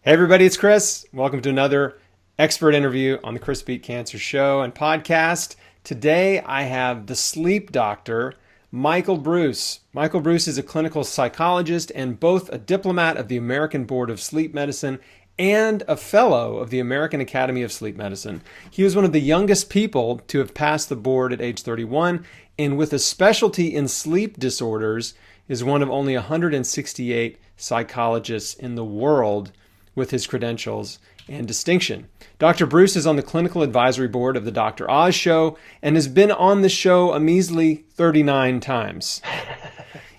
Hey everybody, it's Chris. Welcome to another expert interview on the Chris Beat Cancer Show and podcast. Today I have the sleep doctor, Michael Breus. Michael Breus is a clinical psychologist and both a diplomat of the American Board of Sleep Medicine and a fellow of the American Academy of Sleep Medicine. He was one of the youngest people to have passed the board at age 31, and with a specialty in sleep disorders, is one of only 168 psychologists in the world with his credentials and distinction. Dr. Breus is on the clinical advisory board of the Dr. Oz Show and has been on the show a measly 39 times.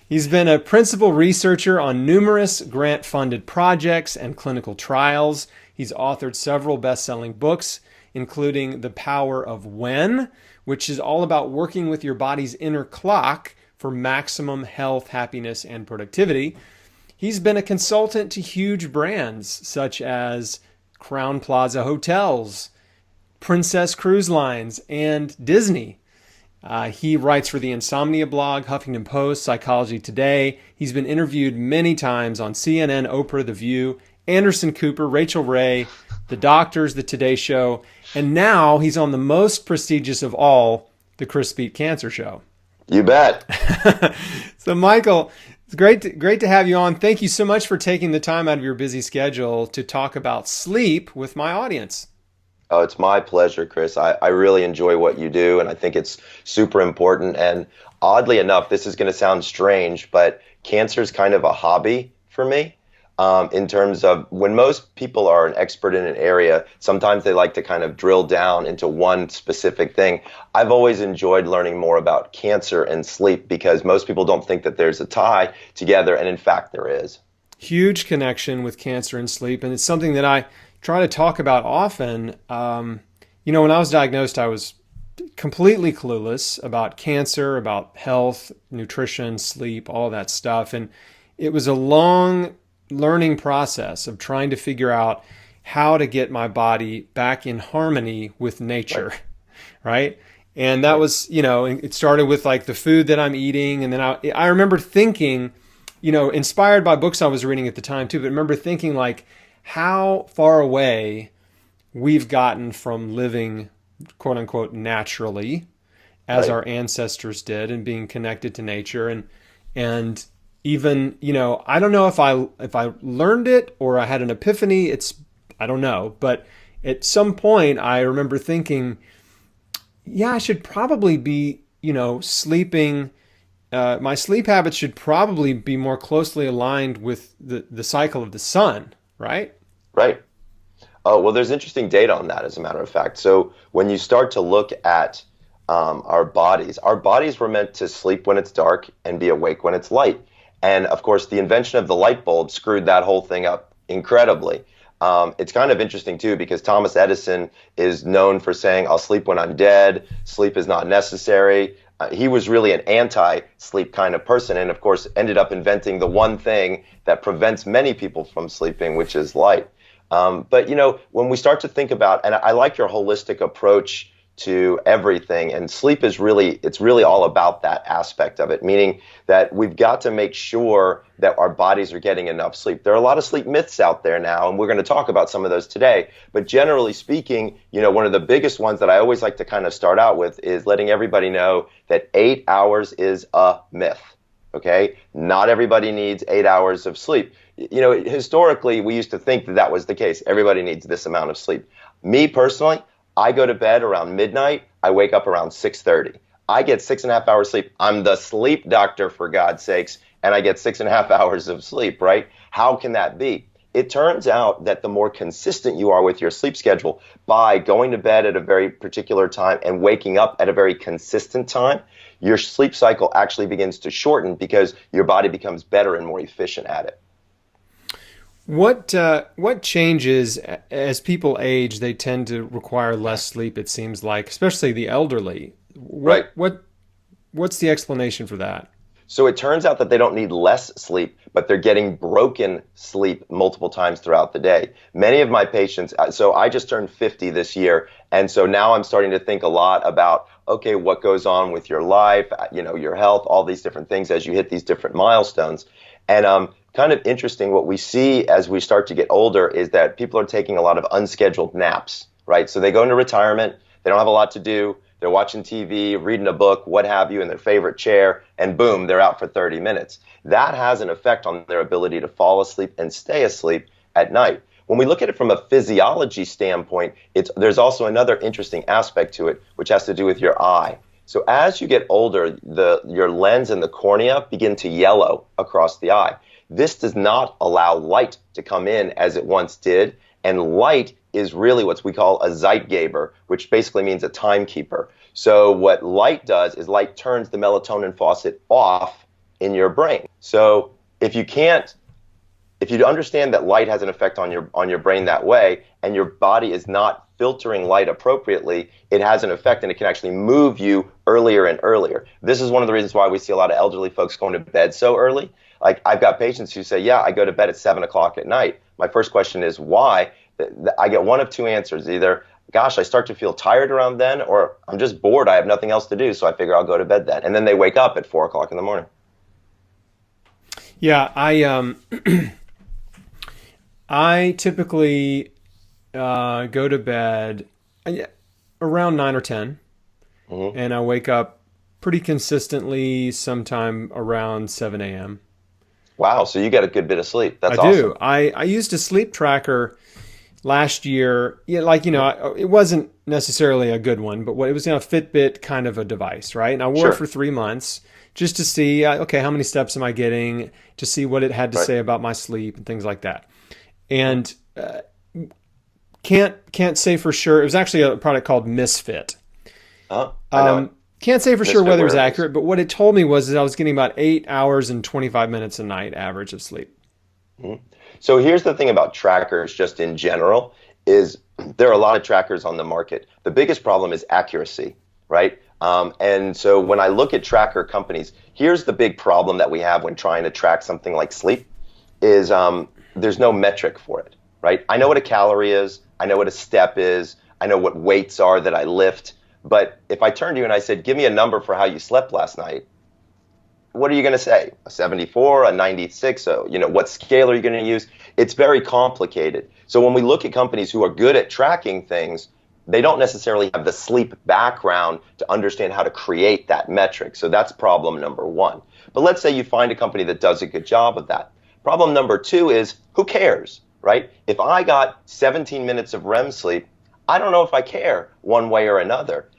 He's been a principal researcher on numerous grant-funded projects and clinical trials. He's authored several best-selling books, including The Power of When, which is all about working with your body's inner clock for maximum health, happiness, and productivity. He's been a consultant to huge brands such as Crown Plaza Hotels, Princess Cruise Lines, and Disney. He writes for the Insomnia blog, Huffington Post, Psychology Today. He's been interviewed many times on CNN, Oprah, The View, Anderson Cooper, Rachel Ray, The Doctors, The Today Show, and now he's on the most prestigious of all, the Chris Beat Cancer Show. You bet. So, Michael, it's great to have you on. Thank you so much for taking the time out of your busy schedule to talk about sleep with my audience. Oh, it's my pleasure, Chris. I really enjoy what you do, and I think it's super important. And oddly enough, this is going to sound strange, but cancer is kind of a hobby for me. In terms of when most people are an expert in an area, sometimes they like to kind of drill down into one specific thing. I've always enjoyed learning more about cancer and sleep because most people don't think that there's a tie together, and in fact there is. Huge connection with cancer and sleep, and it's something that I try to talk about often. When I was diagnosed, I was completely clueless about cancer, about health, nutrition, sleep, all that stuff, and it was a long learning process of trying to figure out how to get my body back in harmony with nature, right? And that was, it started with like the food that I'm eating. And then I remember thinking, inspired by books I was reading at the time too, but I remember thinking like how far away we've gotten from living quote unquote naturally as our ancestors did and being connected to nature. And even, I don't know if I learned it or I had an epiphany. I don't know. But at some point I remember thinking, yeah, I should probably be, sleeping. My sleep habits should probably be more closely aligned with the cycle of the sun, right? Right. Oh, well, there's interesting data on that, as a matter of fact. So when you start to look at our bodies were meant to sleep when it's dark and be awake when it's light. And of course, the invention of the light bulb screwed that whole thing up incredibly. It's kind of interesting too, because Thomas Edison is known for saying, I'll sleep when I'm dead. Sleep is not necessary. He was really an anti-sleep kind of person, and of course ended up inventing the one thing that prevents many people from sleeping, which is light. But when we start to think about, and I like your holistic approach to everything, and sleep is it's really all about that aspect of it, meaning that we've got to make sure that our bodies are getting enough sleep. There are a lot of sleep myths out there now, and we're going to talk about some of those today. But generally speaking, one of the biggest ones that I always like to kind of start out with is letting everybody know that 8 hours is a myth. Okay? Not everybody needs 8 hours of sleep. Historically, we used to think that was the case. Everybody needs this amount of sleep. Me personally, I go to bed around midnight. I wake up around 6:30. I get 6.5 hours sleep. I'm the sleep doctor, for God's sakes, and I get 6.5 hours of sleep, right? How can that be? It turns out that the more consistent you are with your sleep schedule by going to bed at a very particular time and waking up at a very consistent time, your sleep cycle actually begins to shorten because your body becomes better and more efficient at it. What changes as people age? They tend to require less sleep, it seems like, especially the elderly. Right. What's the explanation for that? So it turns out that they don't need less sleep, but they're getting broken sleep multiple times throughout the day. Many of my patients, so I just turned 50 this year, and so now I'm starting to think a lot about, okay, what goes on with your life, your health, all these different things as you hit these different milestones. And kind of interesting. What we see as we start to get older is that people are taking a lot of unscheduled naps, right? So they go into retirement, they don't have a lot to do, they're watching TV, reading a book, what have you, in their favorite chair, and boom, they're out for 30 minutes. That has an effect on their ability to fall asleep and stay asleep at night. When we look at it from a physiology standpoint, there's also another interesting aspect to it, which has to do with your eye. So as you get older, your lens and the cornea begin to yellow across the eye. This does not allow light to come in as it once did, and light is really what we call a Zeitgeber, which basically means a timekeeper. So what light does is light turns the melatonin faucet off in your brain. So if you understand that light has an effect on your brain that way, and your body is not filtering light appropriately, it has an effect, and it can actually move you earlier and earlier. This is one of the reasons why we see a lot of elderly folks going to bed so early. Like, I've got patients who say, yeah, I go to bed at 7 o'clock at night. My first question is, why? I get one of two answers. Either, gosh, I start to feel tired around then, or I'm just bored, I have nothing else to do, so I figure I'll go to bed then. And then they wake up at 4 o'clock in the morning. Yeah, I typically go to bed around 9 or 10, and I wake up pretty consistently sometime around 7 a.m. Wow, so you get a good bit of sleep. That's I awesome. do. I used a sleep tracker last year. Yeah, like, it wasn't necessarily a good one, but it was a Fitbit kind of a device, right? And I wore it for 3 months just to see, okay, how many steps am I getting, to see what it had to say about my sleep and things like that. And can't say for sure. It was actually a product called Misfit. I know. Can't say for sure whether it was wearables. accurate, but what it told me was that I was getting about 8 hours and 25 minutes a night average of sleep. So here's the thing about trackers just in general, is there are a lot of trackers on the market. The biggest problem is accuracy, right? And so when I look at tracker companies, here's the big problem that we have when trying to track something like sleep is there's no metric for it, right? I know what a calorie is. I know what a step is. I know what weights are that I lift. But if I turned to you and I said, give me a number for how you slept last night, what are you going to say? A 74, a 96? So, what scale are you going to use? It's very complicated. So when we look at companies who are good at tracking things, they don't necessarily have the sleep background to understand how to create that metric. So that's problem number one. But let's say you find a company that does a good job of that. Problem number two is, who cares, right? If I got 17 minutes of REM sleep, I don't know if I care one way or another.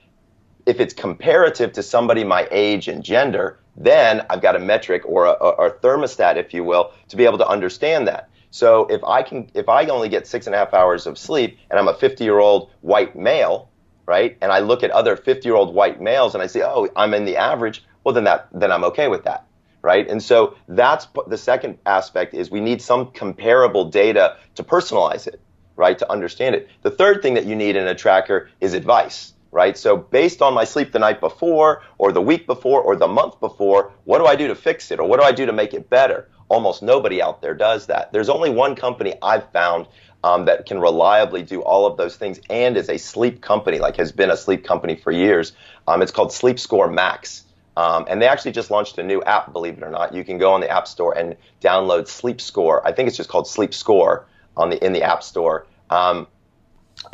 If it's comparative to somebody my age and gender, then I've got a metric or a thermostat, if you will, to be able to understand that. So if I only get 6.5 hours of sleep and I'm a 50-year-old white male, right, and I look at other 50-year-old white males and I say, oh, I'm in the average, well, then I'm okay with that, right? And so that's the second aspect, is we need some comparable data to personalize it, right, to understand it. The third thing that you need in a tracker is advice. Right? So based on my sleep the night before or the week before or the month before, what do I do to fix it, or what do I do to make it better? Almost nobody out there does that. There's only one company I've found that can reliably do all of those things and is a sleep company, like has been a sleep company for years. It's called Sleep Score Max. And they actually just launched a new app, believe it or not. You can go on the App Store and download Sleep Score. I think it's just called Sleep Score in the App Store. And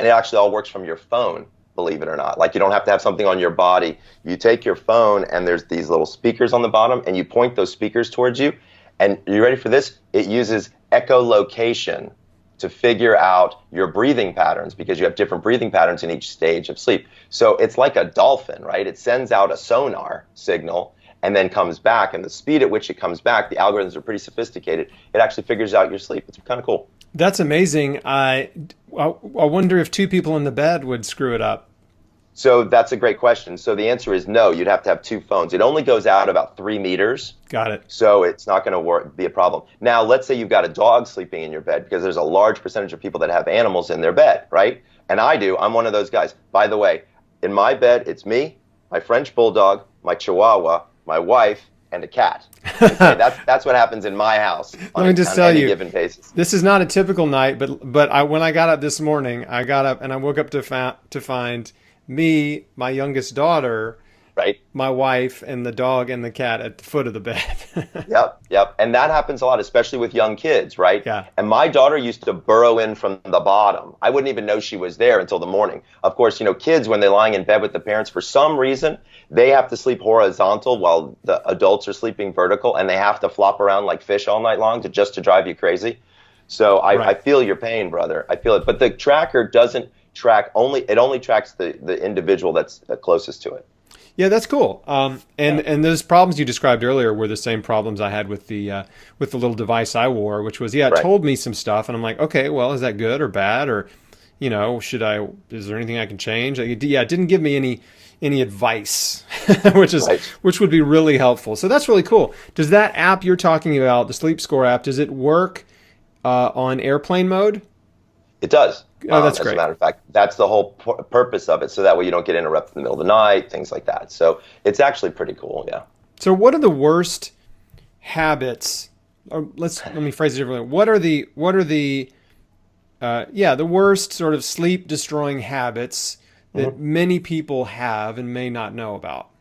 it actually all works from your phone, believe it or not. Like, you don't have to have something on your body. You take your phone and there's these little speakers on the bottom and you point those speakers towards you. And are you ready for this? It uses echolocation to figure out your breathing patterns, because you have different breathing patterns in each stage of sleep. So it's like a dolphin, right? It sends out a sonar signal and then comes back. And the speed at which it comes back, the algorithms are pretty sophisticated. It actually figures out your sleep. It's kind of cool. That's amazing. I wonder if two people in the bed would screw it up. So that's a great question. So the answer is no. You'd have to have two phones. It only goes out about 3 meters. Got it. So it's not going to be a problem. Now, let's say you've got a dog sleeping in your bed, because there's a large percentage of people that have animals in their bed, right? And I do. I'm one of those guys. By the way, in my bed, it's me, my French bulldog, my Chihuahua, my wife, and a cat. Okay, that's what happens in my house on any given basis. This is not a typical night, but when I got up this morning, I got up and I woke up to find me, my youngest daughter, right? my wife and the dog and the cat at the foot of the bed. Yep. And that happens a lot, especially with young kids, right? Yeah. And my daughter used to burrow in from the bottom. I wouldn't even know she was there until the morning. Of course, kids, when they're lying in bed with the parents, for some reason, they have to sleep horizontal while the adults are sleeping vertical, and they have to flop around like fish all night long to drive you crazy. So I feel your pain, brother. I feel it. But the tracker doesn't track it only tracks the individual that's closest to it. Yeah, that's cool. And those problems you described earlier were the same problems I had with the little device I wore, which was, it told me some stuff, and I'm like, okay, well, is that good or bad, or is there anything I can change? It didn't give me any advice, which would be really helpful. So that's really cool. Does that app you're talking about, the Sleep Score app, does it work on airplane mode? It does. Oh, that's great. As a matter of fact, that's the whole purpose of it, so that way you don't get interrupted in the middle of the night, things like that. So it's actually pretty cool, yeah. So what are the worst habits? Or let me phrase it differently. What are the worst sort of sleep destroying habits that many people have and may not know about?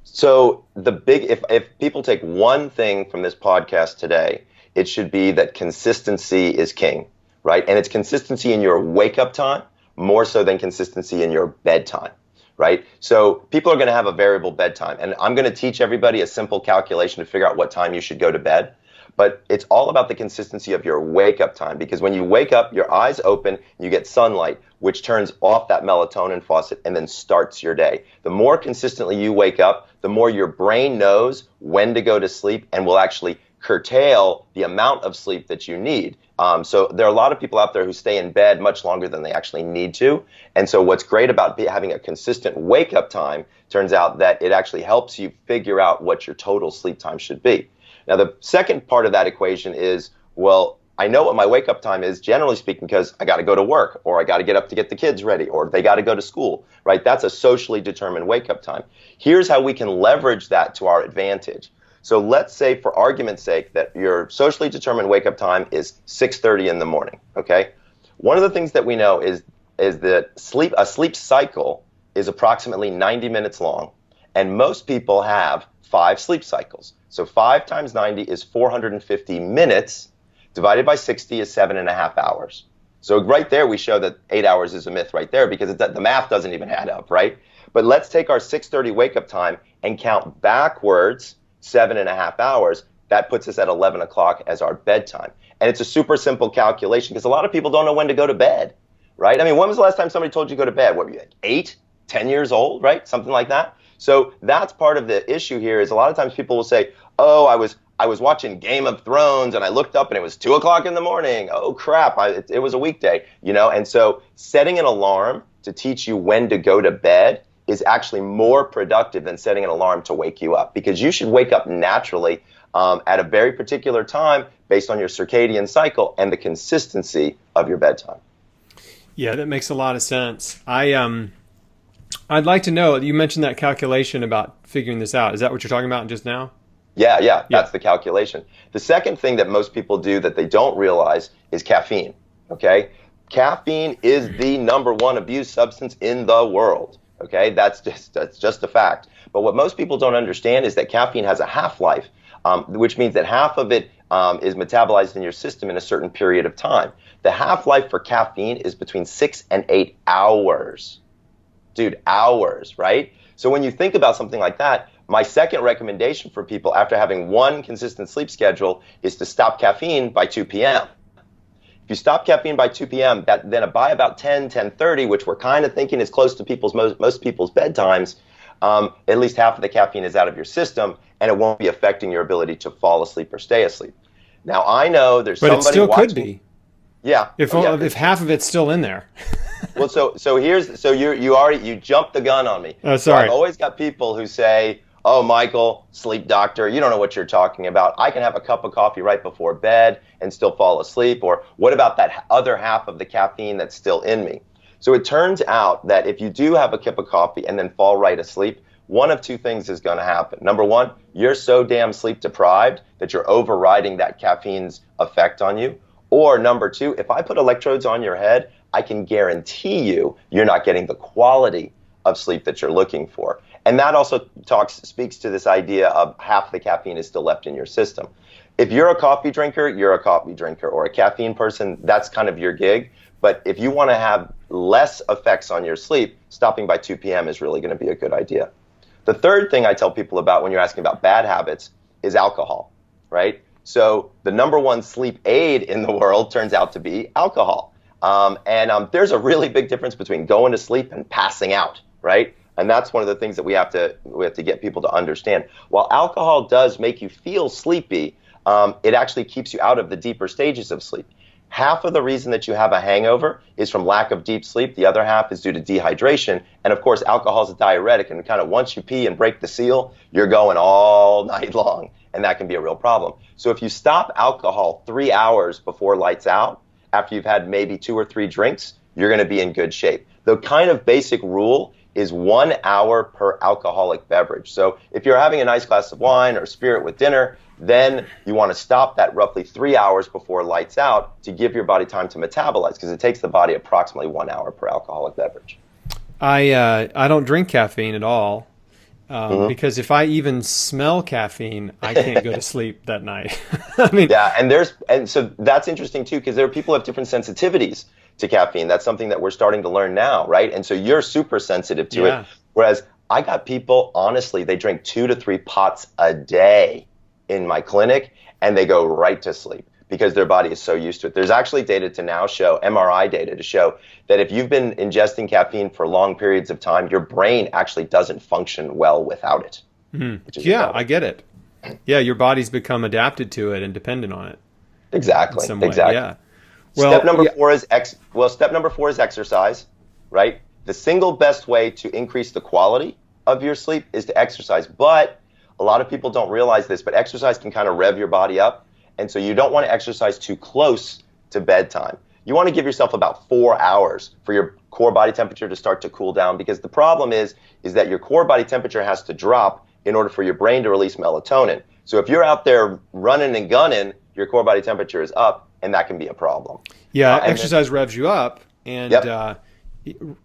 So if people take one thing from this podcast today, it should be that consistency is king. Right? And it's consistency in your wake up time more so than consistency in your bedtime, right? So people are going to have a variable bedtime, and I'm going to teach everybody a simple calculation to figure out what time you should go to bed. But it's all about the consistency of your wake up time, because when you wake up, your eyes open, you get sunlight, which turns off that melatonin faucet and then starts your day. The more consistently you wake up, the more your brain knows when to go to sleep and will actually curtail the amount of sleep that you need. So there are a lot of people out there who stay in bed much longer than they actually need to. And so what's great about having a consistent wake-up time turns out that it actually helps you figure out what your total sleep time should be. Now, the second part of that equation is, well, I know what my wake-up time is, generally speaking, because I got to go to work, or I got to get up to get the kids ready, or they got to go to school, right? That's a socially determined wake-up time. Here's how we can leverage that to our advantage. So let's say, for argument's sake, that your socially determined wake-up time is 6:30 in the morning, okay? One of the things that we know is that a sleep cycle is approximately 90 minutes long, and most people have 5 sleep cycles. So 5 times 90 is 450 minutes, divided by 60 is 7.5 hours. So right there, we show that 8 hours is a myth right there, because the math doesn't even add up, right? But let's take our 6:30 wake-up time and count backwards 7.5 hours. That puts us at 11 o'clock as our bedtime. And it's a super simple calculation, because a lot of people don't know when to go to bed, right? I mean, when was the last time somebody told you to go to bed? What were you, like 8, 10 years old, right? Something like that. So that's part of the issue here, is a lot of times people will say, oh, I was watching Game of Thrones and I looked up and it was 2 o'clock in the morning. Oh, crap, it was a weekday, And so setting an alarm to teach you when to go to bed is actually more productive than setting an alarm to wake you up, because you should wake up naturally at a very particular time based on your circadian cycle and the consistency of your bedtime. Yeah, that makes a lot of sense. I'd like to know, you mentioned that calculation about figuring this out. Is that what you're talking about just now? Yeah, that's the calculation. The second thing that most people do that they don't realize is caffeine, okay? Caffeine is the number one abused substance in the world. Okay, that's just a fact. But what most people don't understand is that caffeine has a half-life, which means that half of it is metabolized in your system in a certain period of time. The half-life for caffeine is between 6 and 8 hours. Dude, hours, right? So when you think about something like that, my second recommendation for people after having one consistent sleep schedule is to stop caffeine by 2 p.m. If you stop caffeine by 2 p.m., then by about 10:30, which we're kind of thinking is close to most people's bedtimes, at least half of the caffeine is out of your system, and it won't be affecting your ability to fall asleep or stay asleep. Now, I know there's somebody watching. But it still could be. Yeah. If half of it's still in there. Well, you jumped the gun on me. Oh, sorry. So I've always got people who say, oh, Michael, sleep doctor, you don't know what you're talking about. I can have a cup of coffee right before bed and still fall asleep. Or what about that other half of the caffeine that's still in me? So it turns out that if you do have a cup of coffee and then fall right asleep, one of two things is going to happen. Number one, you're so damn sleep deprived that you're overriding that caffeine's effect on you. Or number two, if I put electrodes on your head, I can guarantee you're not getting the quality of sleep that you're looking for. And that also speaks to this idea of half the caffeine is still left in your system. If you're a coffee drinker, you're a coffee drinker, or a caffeine person, that's kind of your gig. But if you want to have less effects on your sleep, stopping by 2 p.m. is really going to be a good idea. The third thing I tell people about when you're asking about bad habits is alcohol, right? So the number one sleep aid in the world turns out to be alcohol. There's a really big difference between going to sleep and passing out, right? And that's one of the things that we have to get people to understand. While alcohol does make you feel sleepy, it actually keeps you out of the deeper stages of sleep. Half of the reason that you have a hangover is from lack of deep sleep. The other half is due to dehydration. And of course, alcohol is a diuretic. And kind of once you pee and break the seal, you're going all night long. And that can be a real problem. So if you stop alcohol 3 hours before lights out, after you've had maybe 2 or 3 drinks, you're going to be in good shape. The kind of basic rule is 1 hour per alcoholic beverage. So if you're having a nice glass of wine or spirit with dinner, then you want to stop that roughly 3 hours before lights out to give your body time to metabolize, because it takes the body approximately 1 hour per alcoholic beverage. I don't drink caffeine at all because if I even smell caffeine, I can't go to sleep that night. I mean, yeah, and so that's interesting too, because there are people who have different sensitivities to caffeine. That's something that we're starting to learn now, right? And so you're super sensitive to it, whereas I got people, honestly, they drink 2 to 3 pots a day in my clinic, and they go right to sleep because their body is so used to it. There's actually data to now show, MRI data to show, that if you've been ingesting caffeine for long periods of time, your brain actually doesn't function well without it. Yeah, I get it. Yeah, your body's become adapted to it and dependent on it. Exactly. Yeah. Well, step number four is exercise, right? The single best way to increase the quality of your sleep is to exercise. But a lot of people don't realize this, but exercise can kind of rev your body up. And so you don't want to exercise too close to bedtime. You want to give yourself about 4 hours for your core body temperature to start to cool down, because the problem is that your core body temperature has to drop in order for your brain to release melatonin. So if you're out there running and gunning, your core body temperature is up, and that can be a problem. Yeah, exercise revs you up, and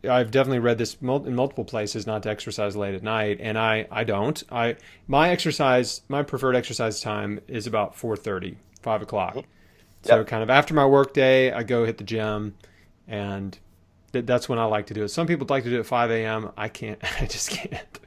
I've definitely read this in multiple places not to exercise late at night, and I don't. My preferred exercise time is about 4:30, 5 o'clock. So kind of after my work day, I go hit the gym, and that's when I like to do it. Some people like to do it at 5 a.m. I can't. I just can't.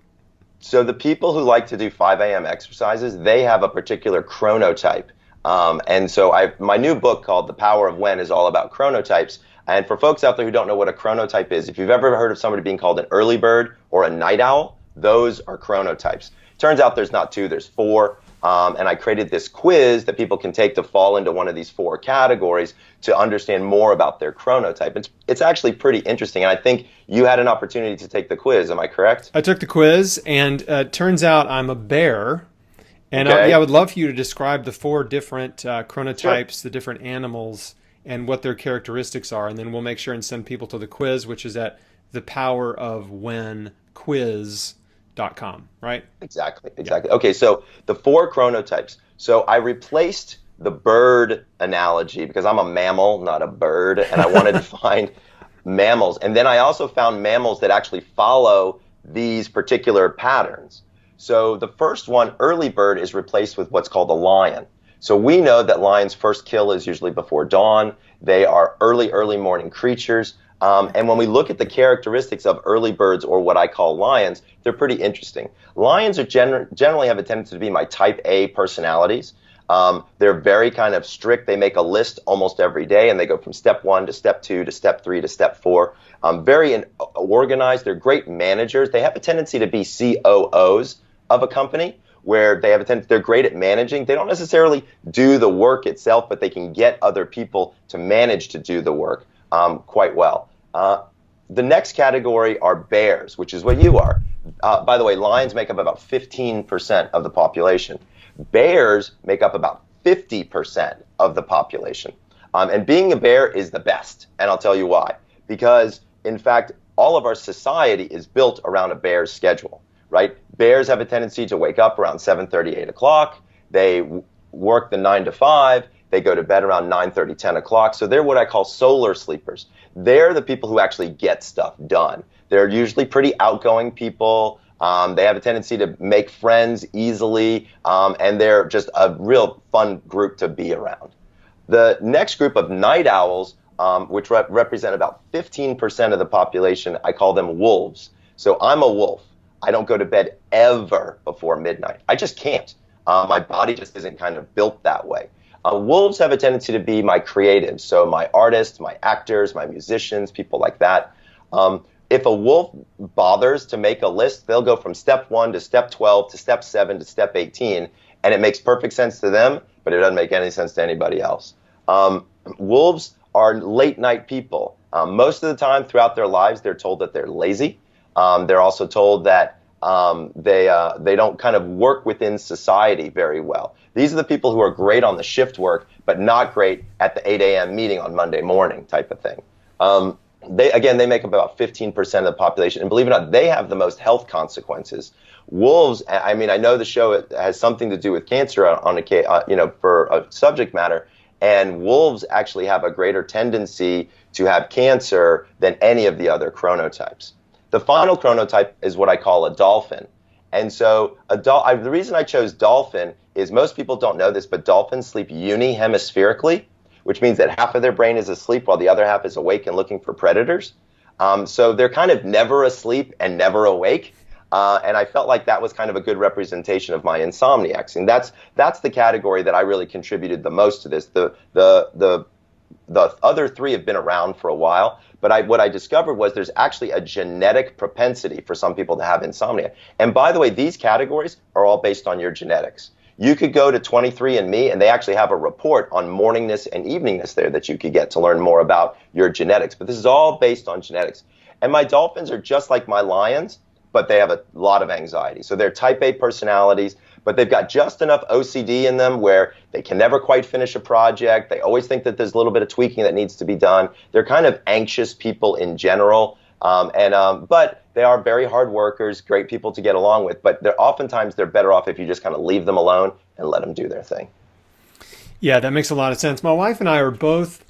So the people who like to do 5 a.m. exercises, they have a particular chronotype. And so my new book called The Power of When is all about chronotypes. And for folks out there who don't know what a chronotype is, if you've ever heard of somebody being called an early bird or a night owl, those are chronotypes. Turns out there's not 2, there's 4. And I created this quiz that people can take to fall into one of these 4 categories to understand more about their chronotype. It's actually pretty interesting. And I think you had an opportunity to take the quiz. Am I correct? I took the quiz, and it turns out I'm a bear. And I would love for you to describe the 4 different chronotypes, the different animals, and what their characteristics are. And then we'll make sure and send people to the quiz, which is at thepowerofwhenquiz.com, right? Exactly. Okay, so the 4 chronotypes. So I replaced the bird analogy because I'm a mammal, not a bird, and I wanted to find mammals. And then I also found mammals that actually follow these particular patterns. So the first one, early bird, is replaced with what's called a lion. So we know that lions' first kill is usually before dawn. They are early morning creatures. And when we look at the characteristics of early birds, or what I call lions, they're pretty interesting. Lions are generally have a tendency to be my type A personalities. They're very kind of strict. They make a list almost every day, and they go from step 1 to step 2 to step 3 to step 4. Very organized. They're great managers. They have a tendency to be COOs of a company, where they have they're great at managing. They don't necessarily do the work itself, but they can get other people to manage to do the work quite well. The next category are bears, which is what you are. By the way, lions make up about 15% of the population. Bears make up about 50% of the population. And being a bear is the best, and I'll tell you why. Because, in fact, all of our society is built around a bear's schedule. Right? Bears have a tendency to wake up around 7:30, 8 o'clock. They work the 9 to 5. They go to bed around 9:30, 10 o'clock. So they're what I call solar sleepers. They're the people who actually get stuff done. They're usually pretty outgoing people. They have a tendency to make friends easily, and they're just a real fun group to be around. The next group of night owls, which represent about 15% of the population, I call them wolves. So I'm a wolf. I don't go to bed ever before midnight. I just can't. My body just isn't kind of built that way. Wolves have a tendency to be my creatives, so my artists, my actors, my musicians, people like that. If a wolf bothers to make a list, they'll go from step 1 to step 12 to step 7 to step 18, and it makes perfect sense to them, but it doesn't make any sense to anybody else. Wolves are late night people. Most of the time throughout their lives, they're told that they're lazy. They're also told that they don't kind of work within society very well. These are the people who are great on the shift work, but not great at the 8 a.m. meeting on Monday morning type of thing. They make up about 15% of the population, and believe it or not, they have the most health consequences. Wolves, I mean, I know the show has something to do with cancer for a subject matter, and wolves actually have a greater tendency to have cancer than any of the other chronotypes. The final chronotype is what I call a dolphin. And so the reason I chose dolphin is most people don't know this, but dolphins sleep unihemispherically, which means that half of their brain is asleep while the other half is awake and looking for predators. So they're kind of never asleep and never awake. And I felt like that was kind of a good representation of my insomniacs. And that's the category that I really contributed the most to this. The other three have been around for a while, but what I discovered was there's actually a genetic propensity for some people to have insomnia. And by the way, these categories are all based on your genetics. You could go to 23andMe, and they actually have a report on morningness and eveningness there that you could get to learn more about your genetics. But this is all based on genetics. And my dolphins are just like my lions, but they have a lot of anxiety. So they're type A personalities, but they've got just enough OCD in them where they can never quite finish a project. They always think that there's a little bit of tweaking that needs to be done. They're kind of anxious people in general, but they are very hard workers, great people to get along with. But oftentimes they're better off if you just kind of leave them alone and let them do their thing. Yeah, that makes a lot of sense. My wife and I are both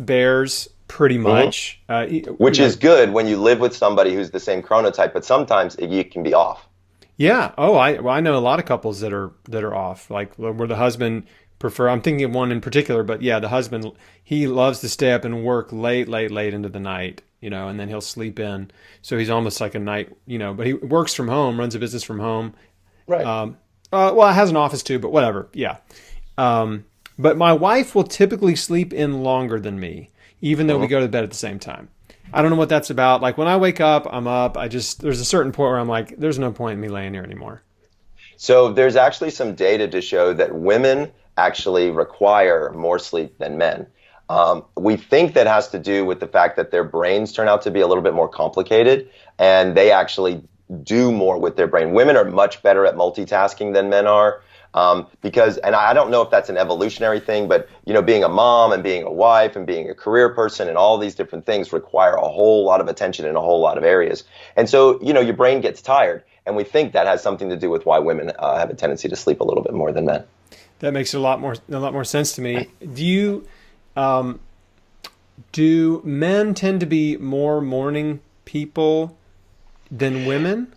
bears. Pretty much. Which is good when you live with somebody who's the same chronotype, but sometimes you can be off. Yeah. Oh, I know a lot of couples that are off, like where the husband I'm thinking of one in particular, but yeah, the husband, he loves to stay up and work late into the night, and then he'll sleep in. So he's almost like a night, but he works from home, runs a business from home. Right. Well, it has an office too, but whatever. Yeah. But my wife will typically sleep in longer than me, even though we go to bed at the same time. I don't know what that's about. Like when I wake up, I'm up. There's a certain point where I'm like, there's no point in me laying here anymore. So there's actually some data to show that women actually require more sleep than men. We think that has to do with the fact that their brains turn out to be a little bit more complicated, and they actually do more with their brain. Women are much better at multitasking than men are. And I don't know if that's an evolutionary thing, but being a mom and being a wife and being a career person and all these different things require a whole lot of attention in a whole lot of areas. And so, your brain gets tired, and we think that has something to do with why women have a tendency to sleep a little bit more than men. That makes a lot more sense to me. Do men tend to be more morning people than women?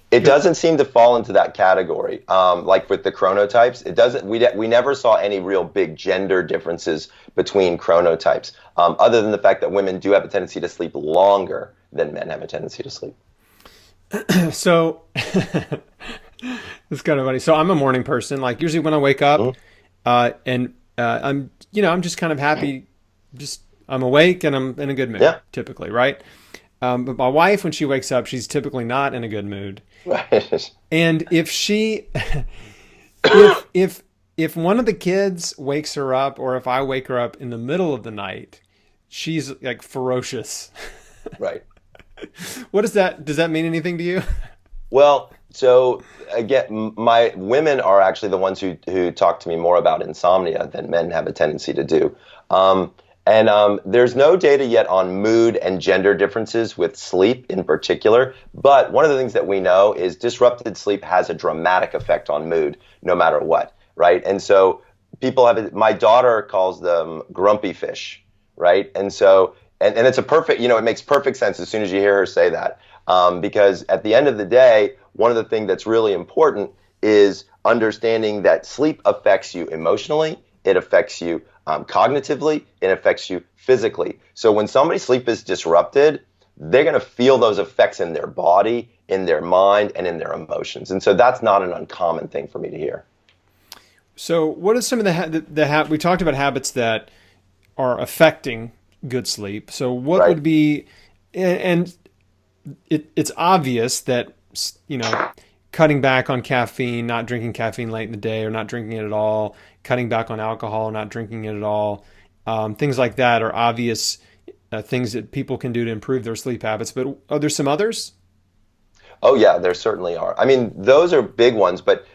It doesn't seem to fall into that category. Like with the chronotypes, it doesn't. We never saw any real big gender differences between chronotypes, other than the fact that women do have a tendency to sleep longer than men have a tendency to sleep. So it's kind of funny. So I'm a morning person. Like usually when I wake up, I'm just kind of happy. I'm awake and I'm in a good mood. Yeah. Typically, right? But my wife, when she wakes up, she's typically not in a good mood. Right. And if if one of the kids wakes her up, or if I wake her up in the middle of the night, she's like ferocious. Right. Does that mean anything to you? Well, so again, my women are actually the ones who talk to me more about insomnia than men have a tendency to do. There's no data yet on mood and gender differences with sleep in particular. But one of the things that we know is disrupted sleep has a dramatic effect on mood, no matter what, right? And so my daughter calls them grumpy fish, right? And so, and it's a perfect, it makes perfect sense as soon as you hear her say that. Because at the end of the day, one of the things that's really important is understanding that sleep affects you emotionally, it affects you cognitively, it affects you physically. So when somebody's sleep is disrupted, they're going to feel those effects in their body, in their mind, and in their emotions. And so that's not an uncommon thing for me to hear. So what are some of we talked about habits that are affecting good sleep. So what Right. would be, and it's obvious that, cutting back on caffeine, not drinking caffeine late in the day or not drinking it at all, cutting back on alcohol, not drinking it at all, things like that are obvious things that people can do to improve their sleep habits. But are there some others? Oh, yeah, there certainly are. I mean, those are big ones, but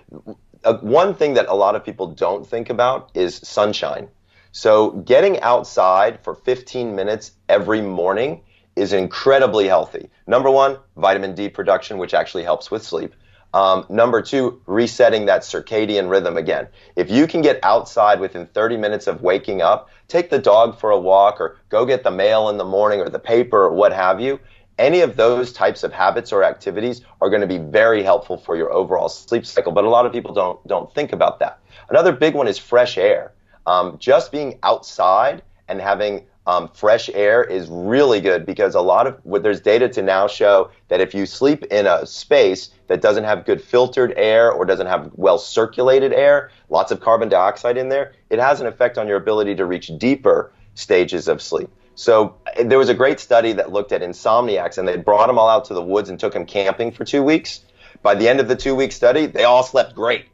one thing that a lot of people don't think about is sunshine. So getting outside for 15 minutes every morning is incredibly healthy. Number one, vitamin D production, which actually helps with sleep. Number two, resetting that circadian rhythm again. If you can get outside within 30 minutes of waking up, take the dog for a walk or go get the mail in the morning or the paper or what have you, any of those types of habits or activities are going to be very helpful for your overall sleep cycle, but a lot of people don't think about that. Another big one is fresh air. Just being outside and having fresh air is really good because there's data to now show that if you sleep in a space that doesn't have good filtered air or doesn't have well circulated air, lots of carbon dioxide in there, it has an effect on your ability to reach deeper stages of sleep. So there was a great study that looked at insomniacs, and they brought them all out to the woods and took them camping for 2 weeks. By the end of the 2-week study, they all slept great.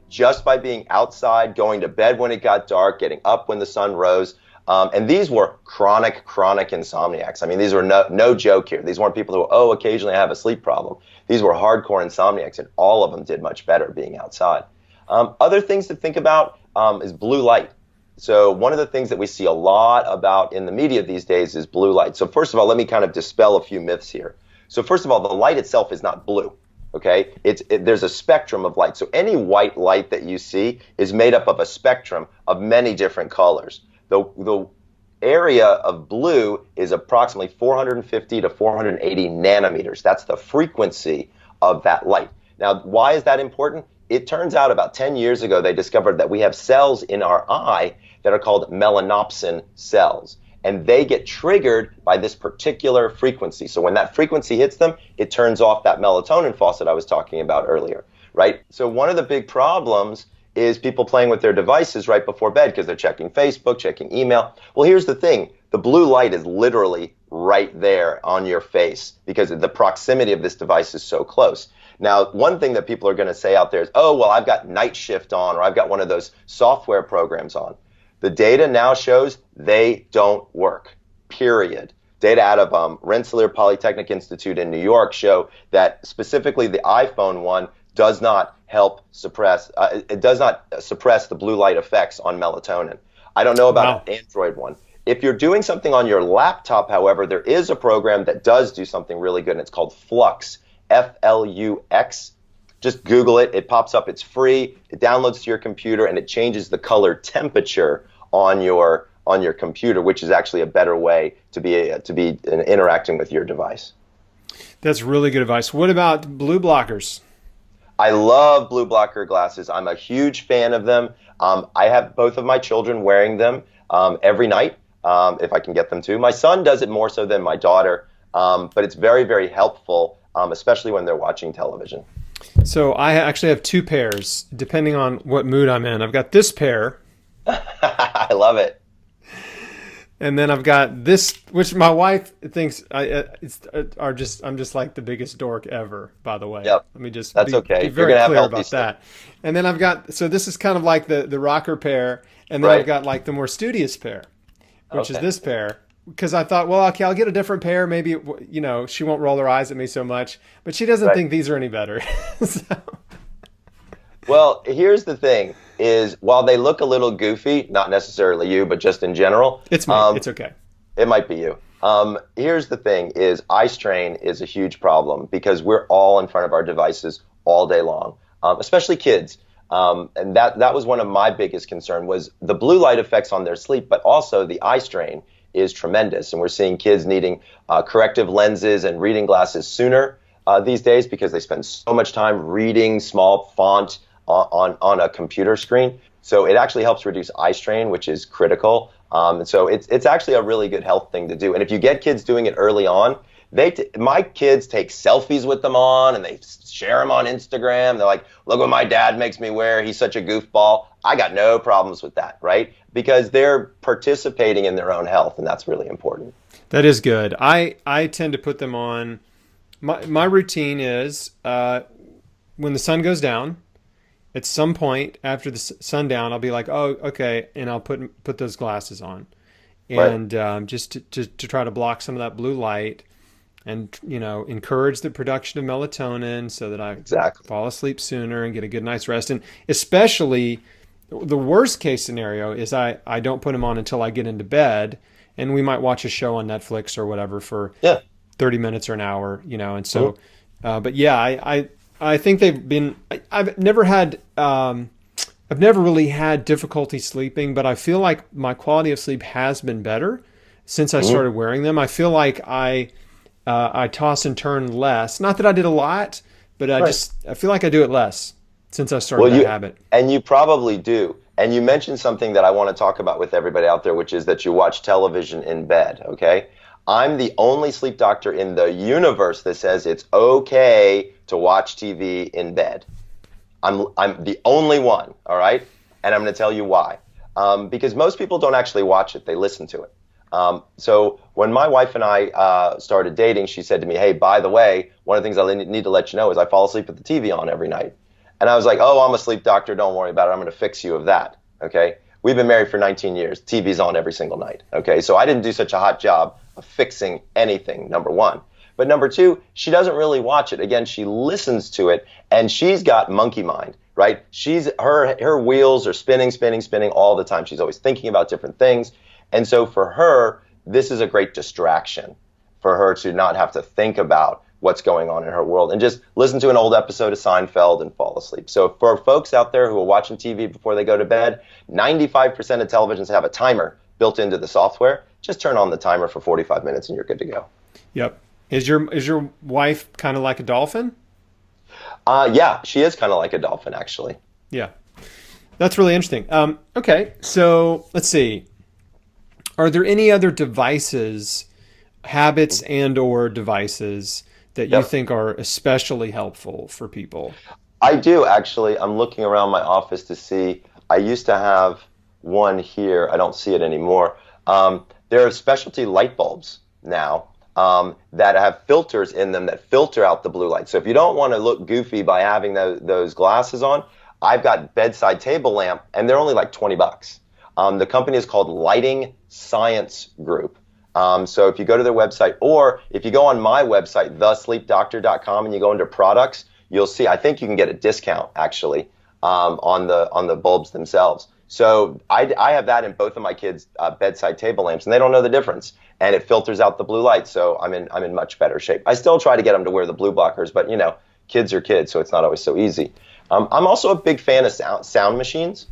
Just by being outside, going to bed when it got dark, getting up when the sun rose. And these were chronic insomniacs. I mean, these were no joke here. These weren't people who, occasionally I have a sleep problem. These were hardcore insomniacs, and all of them did much better being outside. Other things to think about is blue light. So one of the things that we see a lot about in the media these days is blue light. So first of all, let me kind of dispel a few myths here. So first of all, the light itself is not blue. Okay, there's a spectrum of light. So any white light that you see is made up of a spectrum of many different colors. The area of blue is approximately 450 to 480 nanometers. That's the frequency of that light. Now, why is that important? It turns out about 10 years ago, they discovered that we have cells in our eye that are called melanopsin cells. And they get triggered by this particular frequency. So when that frequency hits them, it turns off that melatonin faucet I was talking about earlier, right? So one of the big problems is people playing with their devices right before bed because they're checking Facebook, checking email. Well, here's the thing. The blue light is literally right there on your face because the proximity of this device is so close. Now, one thing that people are going to say out there is, oh, well, I've got night shift on or I've got one of those software programs on. The data now shows they don't work, period. Data out of Rensselaer Polytechnic Institute in New York show that specifically the iPhone one does not suppress the blue light effects on melatonin. I don't know about an Android one. If you're doing something on your laptop, however, there is a program that does do something really good, and it's called Flux, Flux. Just Google it. It pops up. It's free. It downloads to your computer, and it changes the color temperature on your computer, which is actually a better way to be interacting with your device. That's really good advice. What about blue blockers? I love blue blocker glasses. I'm a huge fan of them. I have both of my children wearing them every night if I can get them to. My son does it more so than my daughter, but it's very, very helpful, especially when they're watching television. So I actually have two pairs, depending on what mood I'm in. I've got this pair. I love it. And then I've got this, which my wife thinks I'm just like the biggest dork ever, by the way. Yep. Let me just That's be okay. very You're gonna clear have about stuff. that. And then I've got, so this is kind of like the rocker pair. And then Right. I've got like the more studious pair, which is Okay. this pair. Because I thought, well, okay, I'll get a different pair. Maybe, she won't roll her eyes at me so much. But she doesn't Right. think these are any better. So, Well, here's the thing, is while they look a little goofy, not necessarily you, but just in general. it's me. It's okay. It might be you. Here's the thing, is eye strain is a huge problem because we're all in front of our devices all day long, especially kids. And that was one of my biggest concerns was the blue light effects on their sleep, but also the eye strain is tremendous. And we're seeing kids needing corrective lenses and reading glasses sooner these days because they spend so much time reading small font on a computer screen. So it actually helps reduce eye strain, which is critical. And so it's actually a really good health thing to do. And if you get kids doing it early on, my kids take selfies with them on and they share them on Instagram. They're like, look what my dad makes me wear. He's such a goofball. I got no problems with that, right? Because they're participating in their own health, and that's really important. That is good. I tend to put them on. My routine is when the sun goes down, at some point after the sundown, I'll be like, oh, okay, and I'll put those glasses on, and just to try to block some of that blue light, and encourage the production of melatonin so that I fall asleep sooner and get a good night's rest. And especially the worst case scenario is I don't put them on until I get into bed, and we might watch a show on Netflix or whatever for 30 minutes or an hour, and so, but yeah, I think they've been, I've never really had difficulty sleeping, but I feel like my quality of sleep has been better since I started wearing them. I feel like I toss and turn less. Not that I did a lot, but I feel like I do it less since I started that habit. And you probably do. And you mentioned something that I want to talk about with everybody out there, which is that you watch television in bed, okay? I'm the only sleep doctor in the universe that says it's okay to watch TV in bed. I'm the only one, all right? And I'm going to tell you why. Because most people don't actually watch it. They listen to it. So when my wife and I started dating, she said to me, hey, by the way, one of the things I need to let you know is I fall asleep with the TV on every night. And I was like, oh, I'm a sleep doctor. Don't worry about it. I'm going to fix you of that. Okay. We've been married for 19 years. TV's on every single night. Okay. So I didn't do such a hot job of fixing anything, number one. But number two, she doesn't really watch it. Again, she listens to it, and she's got monkey mind, right? Her wheels are spinning all the time. She's always thinking about different things. And so for her, this is a great distraction for her to not have to think about what's going on in her world and just listen to an old episode of Seinfeld and fall asleep. So for folks out there who are watching TV before they go to bed, 95% of televisions have a timer built into the software. Just turn on the timer for 45 minutes and you're good to go. Yep. Is your wife kind of like a dolphin? Yeah, she is kind of like a dolphin, actually. Yeah. That's really interesting. Okay, so let's see. Are there any other devices, habits and or devices that you think are especially helpful for people? I do, actually. I'm looking around my office to see. I used to have one here. I don't see it anymore. There are specialty light bulbs now that have filters in them that filter out the blue light. So if you don't want to look goofy by having those glasses on, I've got bedside table lamp, and they're only like $20. The company is called Lighting Science Group. So if you go to their website, or if you go on my website, thesleepdoctor.com, and you go into products, you'll see, I think you can get a discount actually on the bulbs themselves. So I have that in both of my kids' bedside table lamps, and they don't know the difference. And it filters out the blue light, so I'm in much better shape. I still try to get them to wear the blue blockers, but kids are kids, so it's not always so easy. I'm also a big fan of sound machines.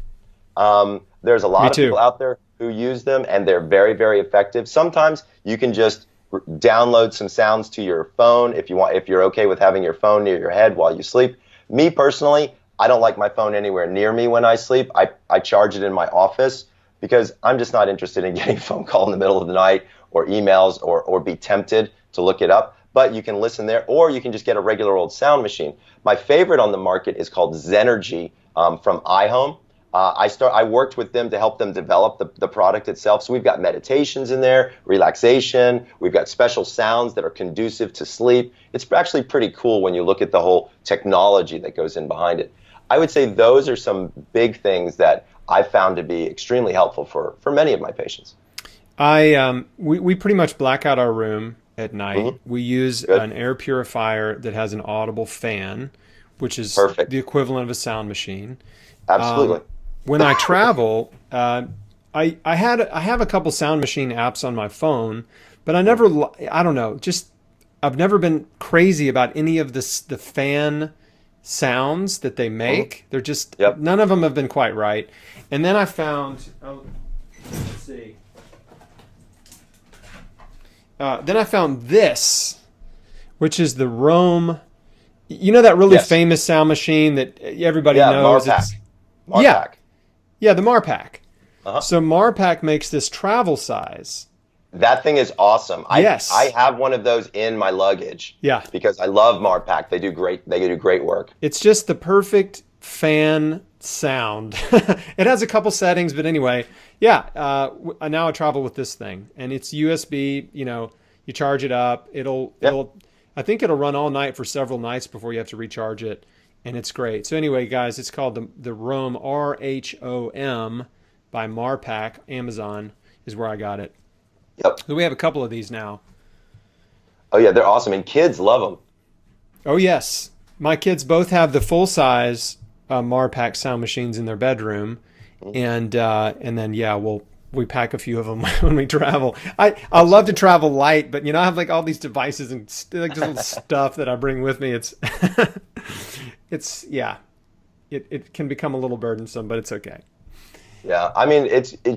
There's a lot of people out there who use them, and they're very, very effective. Sometimes you can just download some sounds to your phone if you're okay with having your phone near your head while you sleep. Me personally, I don't like my phone anywhere near me when I sleep. I charge it in my office because I'm just not interested in getting a phone call in the middle of the night or emails or be tempted to look it up. But you can listen there, or you can just get a regular old sound machine. My favorite on the market is called Zenergy from iHome. I worked with them to help them develop the product itself. So we've got meditations in there, relaxation. We've got special sounds that are conducive to sleep. It's actually pretty cool when you look at the whole technology that goes in behind it. I would say those are some big things that I found to be extremely helpful for many of my patients. We pretty much black out our room at night. Mm-hmm. We use an air purifier that has an audible fan, which is the equivalent of a sound machine. Absolutely. When I travel, I have a couple sound machine apps on my phone, but I've never been crazy about any of the fan sounds that they make. They're just none of them have been quite right. And then I found let's see. then I found this, which is the Roam. You know that really Yes. famous sound machine that everybody Yeah, knows? Marpack. It's yeah, Marpack. yeah, the Marpack. Uh-huh. So Marpack makes this travel size. That thing is awesome. I Yes. have one of those in my luggage Yeah. because I love Marpack. They do great work. It's just the perfect fan sound. It has a couple settings, but anyway, yeah. Now I travel with this thing, and it's USB. You know, you charge it up. It'll. I think it'll run all night for several nights before you have to recharge it, and it's great. So anyway, guys, it's called the Roam, RHOM, by Marpack. Amazon is where I got it. Yep. So we have a couple of these now. Oh yeah, they're awesome, and kids love them. Oh yes, my kids both have the full size Marpack sound machines in their bedroom, and then yeah, we pack a few of them when we travel. I love to travel light, but you know I have like all these devices and like just little stuff that I bring with me. It's it's yeah, it can become a little burdensome, but it's okay. Yeah, I mean,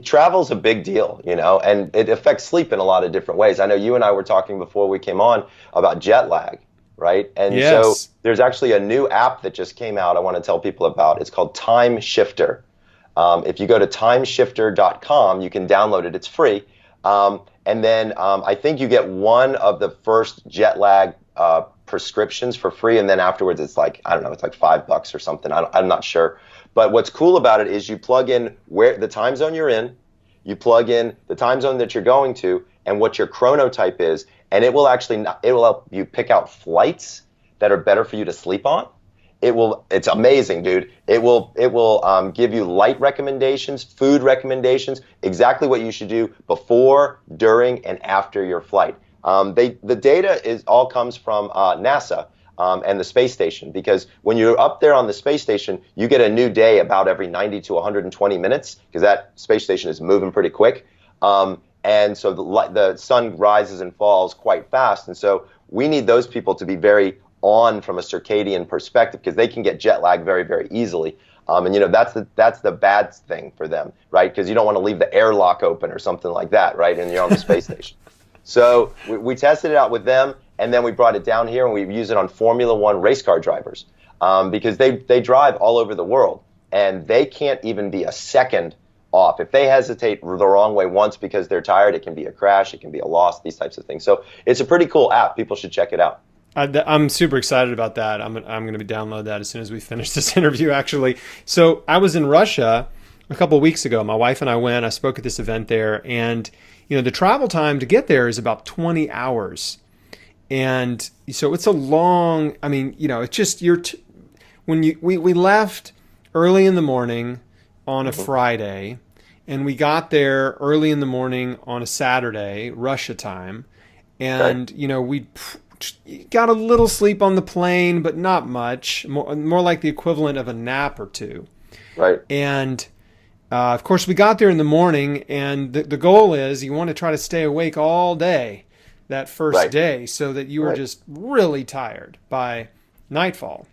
travel's a big deal, you know, and it affects sleep in a lot of different ways. I know you and I were talking before we came on about jet lag, right? And so Yes. there's actually a new app that just came out I want to tell people about. It's called Time Shifter. If you go to timeshifter.com, you can download it. It's free. And then I think you get one of the first jet lag prescriptions for free, and then afterwards it's like, I don't know, it's like $5 or something. I'm not sure. But what's cool about it is you plug in where the time zone you're in, you plug in the time zone that you're going to, and what your chronotype is, and it will help you pick out flights that are better for you to sleep on. It's amazing, dude. It will give you light recommendations, food recommendations, exactly what you should do before, during, and after your flight. The data all comes from NASA. And the space station, because when you're up there on the space station, you get a new day about every 90 to 120 minutes, because that space station is moving pretty quick. And so the sun rises and falls quite fast. And so we need those people to be very on from a circadian perspective, because they can get jet lag very, very easily. And you know, that's the bad thing for them, right? Because you don't want to leave the airlock open or something like that, right? And you're on the space station. So we tested it out with them, and then we brought it down here and we use it on Formula One race car drivers, because they drive all over the world, and they can't even be a second off. If they hesitate the wrong way once because they're tired, it can be a crash, it can be a loss, these types of things. So it's a pretty cool app. People should check it out. I'm super excited about that. I'm going to be download that as soon as we finish this interview, actually. So I was in Russia a couple of weeks ago. My wife and I went. I spoke at this event there, and you know the travel time to get there is about 20 hours, and so it's a long. I mean, you know, it's just we left early in the morning on a Friday, and we got there early in the morning on a Saturday, Russia time, and you know we got a little sleep on the plane, but not much. More like the equivalent of a nap or two. Right. And of course, we got there in the morning, and the goal is you want to try to stay awake all day that first day, so that you were just really tired by nightfall,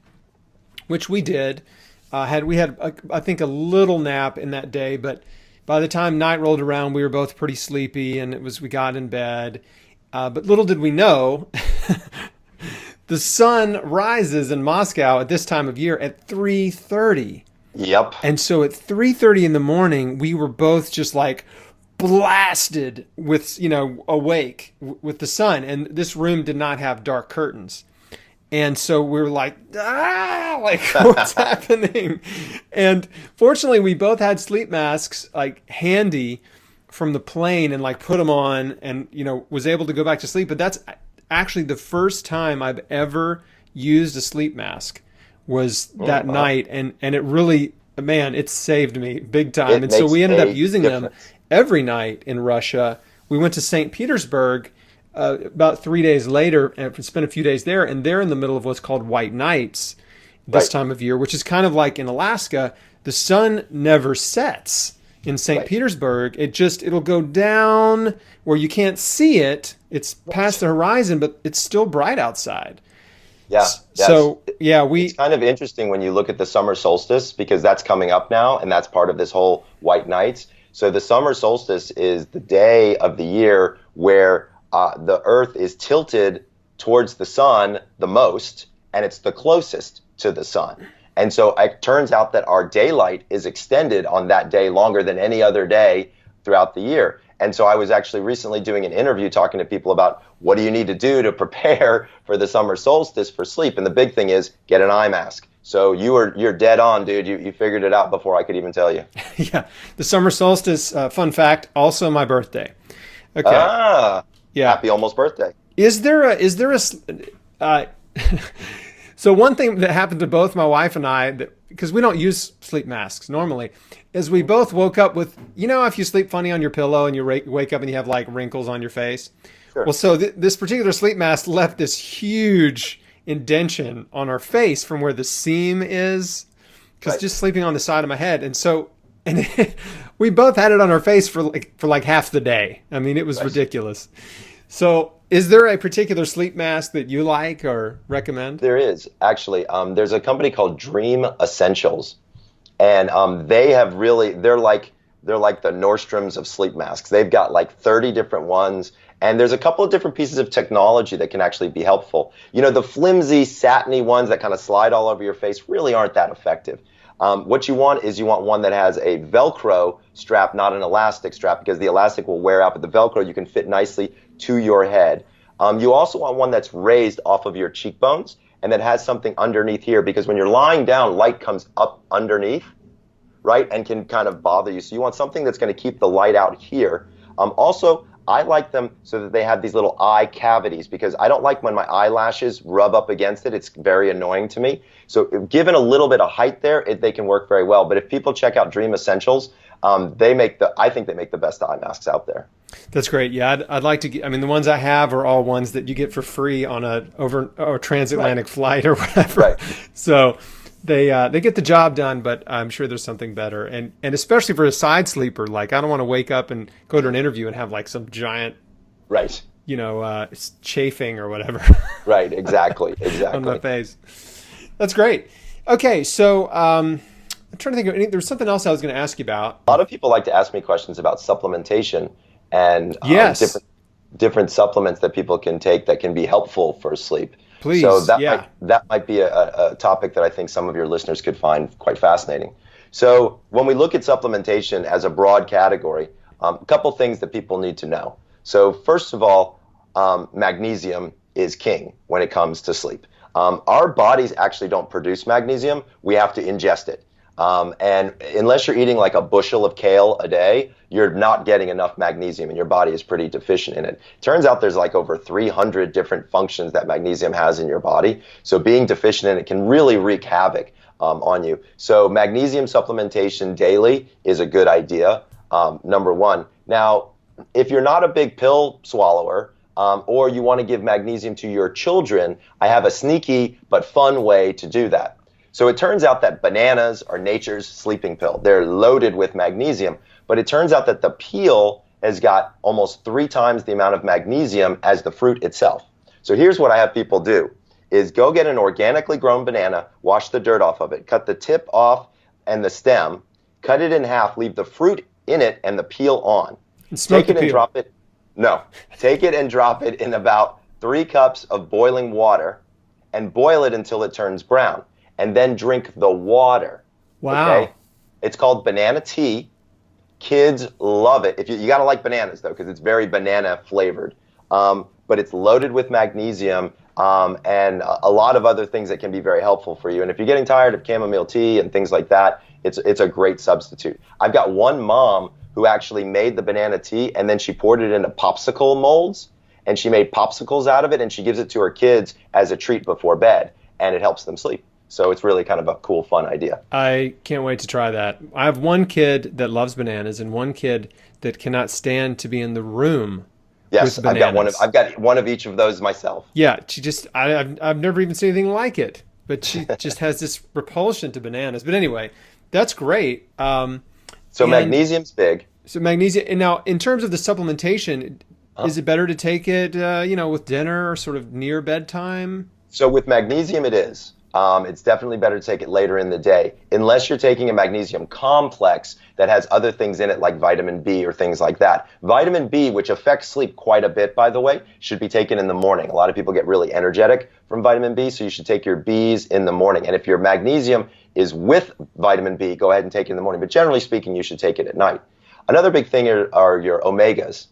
which we did. We had I think a little nap in that day, but by the time night rolled around, we were both pretty sleepy, and we got in bed. But little did we know, the sun rises in Moscow at this time of year at 3:30. Yep. And so at 3:30 in the morning, we were both just like blasted with, you know, awake with the sun. And this room did not have dark curtains. And so we were like, like what's happening? And fortunately, we both had sleep masks like handy from the plane, and like put them on, and you know was able to go back to sleep. But that's actually the first time I've ever used a sleep mask was that night, and it really, man, it saved me big time. And so we ended up using them every night in Russia. We went to St. Petersburg about 3 days later and spent a few days there, and they're in the middle of what's called white nights this time of year, which is kind of like in Alaska, the sun never sets. In St. Petersburg, it'll go down where you can't see it. It's past the horizon, but it's still bright outside. Yeah. So it's kind of interesting when you look at the summer solstice, because that's coming up now, and that's part of this whole white nights. So the summer solstice is the day of the year where the Earth is tilted towards the sun the most, and it's the closest to the sun. And so it turns out that our daylight is extended on that day longer than any other day throughout the year. And so I was actually recently doing an interview talking to people about what do you need to do to prepare for the summer solstice for sleep. And the big thing is get an eye mask. So you're dead on, dude. You figured it out before I could even tell you. Yeah. The summer solstice, fun fact, also my birthday. Okay. Yeah. Happy almost birthday. Is there so one thing that happened to both my wife and I, because we don't use sleep masks normally, is we both woke up with, if you sleep funny on your pillow and you wake up and you have like wrinkles on your face. Sure. Well, so this particular sleep mask left this huge indentation on our face from where the seam is, because just sleeping on the side of my head. And we both had it on our face for like half the day. I mean, it was ridiculous. So is there a particular sleep mask that you like or recommend? There is, actually. There's a company called Dream Essentials, and they're like the Nordstroms of sleep masks. They've got like 30 different ones, and there's a couple of different pieces of technology that can actually be helpful. The flimsy, satiny ones that kind of slide all over your face really aren't that effective. What you want one that has a Velcro strap, not an elastic strap, because the elastic will wear out, but the Velcro you can fit nicely to your head. You also want one that's raised off of your cheekbones and that has something underneath here, because when you're lying down, light comes up underneath, right, and can kind of bother you. So you want something that's going to keep the light out here. Also, I like them so that they have these little eye cavities, because I don't like when my eyelashes rub up against it. It's very annoying to me. So given a little bit of height there, they can work very well. But if people check out Dream Essentials, I think they make the best eye masks out there. That's great. Yeah, I'd like to get, the ones I have are all ones that you get for free on a transatlantic flight or whatever. Right. So they get the job done, but I'm sure there's something better. And especially for a side sleeper, like I don't want to wake up and go to an interview and have like some giant, chafing or whatever. Right. Exactly. on my face. That's great. Okay. So, I'm trying to think of there's something else I was going to ask you about. A lot of people like to ask me questions about supplementation and different supplements that people can take that can be helpful for sleep. Please, so that might be a topic that I think some of your listeners could find quite fascinating. So when we look at supplementation as a broad category, a couple things that people need to know. So first of all, magnesium is king when it comes to sleep. Our bodies actually don't produce magnesium. We have to ingest it. And unless you're eating like a bushel of kale a day, you're not getting enough magnesium, and your body is pretty deficient in it. Turns out there's like over 300 different functions that magnesium has in your body. So being deficient in it can really wreak havoc on you. So magnesium supplementation daily is a good idea, number one. Now, if you're not a big pill swallower, or you want to give magnesium to your children, I have a sneaky but fun way to do that. So it turns out that bananas are nature's sleeping pill. They're loaded with magnesium, but it turns out that the peel has got almost 3 times the amount of magnesium as the fruit itself. So here's what I have people do, is go get an organically grown banana, wash the dirt off of it, cut the tip off and the stem, cut it in half, leave the fruit in it and the peel on. Take it and drop it. No, take it and drop it in about 3 cups of boiling water and boil it until it turns brown. And then drink the water. Wow. Okay? It's called banana tea. Kids love it. If you got to like bananas, though, because it's very banana flavored. But it's loaded with magnesium and a lot of other things that can be very helpful for you. And if you're getting tired of chamomile tea and things like that, it's a great substitute. I've got one mom who actually made the banana tea, and then she poured it into popsicle molds, and she made popsicles out of it, and she gives it to her kids as a treat before bed, and it helps them sleep. So it's really kind of a cool, fun idea. I can't wait to try that. I have one kid that loves bananas and one kid that cannot stand to be in the room with bananas. I've got one of each of those myself. Yeah, I've never even seen anything like it, but she just has this repulsion to bananas. But anyway, that's great. So magnesium's big. So magnesium. And now, in terms of the supplementation, is it better to take it, with dinner or sort of near bedtime? So with magnesium, it is. It's definitely better to take it later in the day, unless you're taking a magnesium complex that has other things in it like vitamin B or things like that. Vitamin B, which affects sleep quite a bit, by the way, should be taken in the morning. A lot of people get really energetic from vitamin B, so you should take your Bs in the morning. And if your magnesium is with vitamin B, go ahead and take it in the morning. But generally speaking, you should take it at night. Another big thing are your omegas.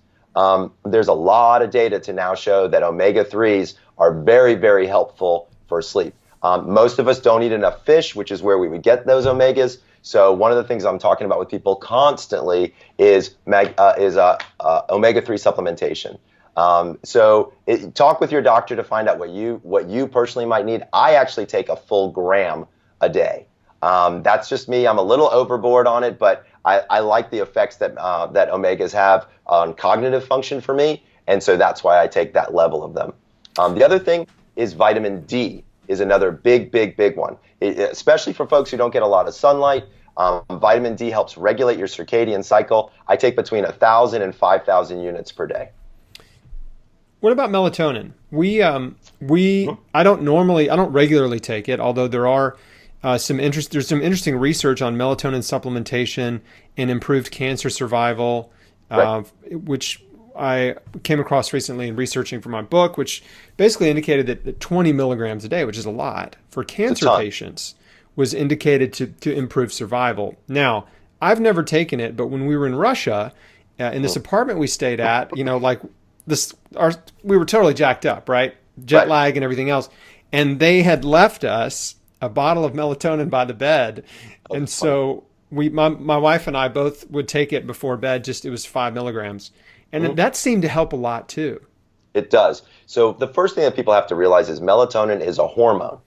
There's a lot of data to now show that omega-3s are very, very helpful for sleep. Most of us don't eat enough fish, which is where we would get those omegas. So one of the things I'm talking about with people constantly is omega-3 supplementation. Talk with your doctor to find out what you personally might need. I actually take a full gram a day. That's just me. I'm a little overboard on it, but I like the effects that omegas have on cognitive function for me, and so that's why I take that level of them. The other thing is vitamin D is another big one, especially for folks who don't get a lot of sunlight. Vitamin D helps regulate your circadian cycle. I take between 1,000 and 5,000 units per day. What about melatonin? I don't regularly take it, although there's some interesting research on melatonin supplementation and improved cancer survival, right, which I came across recently in researching for my book, which basically indicated that 20 milligrams a day, which is a lot for cancer patients, was indicated to improve survival. Now, I've never taken it, but when we were in Russia, in this apartment we stayed at, we were totally jacked up, right? Jet lag and everything else. And they had left us a bottle of melatonin by the bed. And so my wife and I both would take it before bed. It was 5 milligrams. And that seemed to help a lot too. It does. So the first thing that people have to realize is melatonin is a hormone,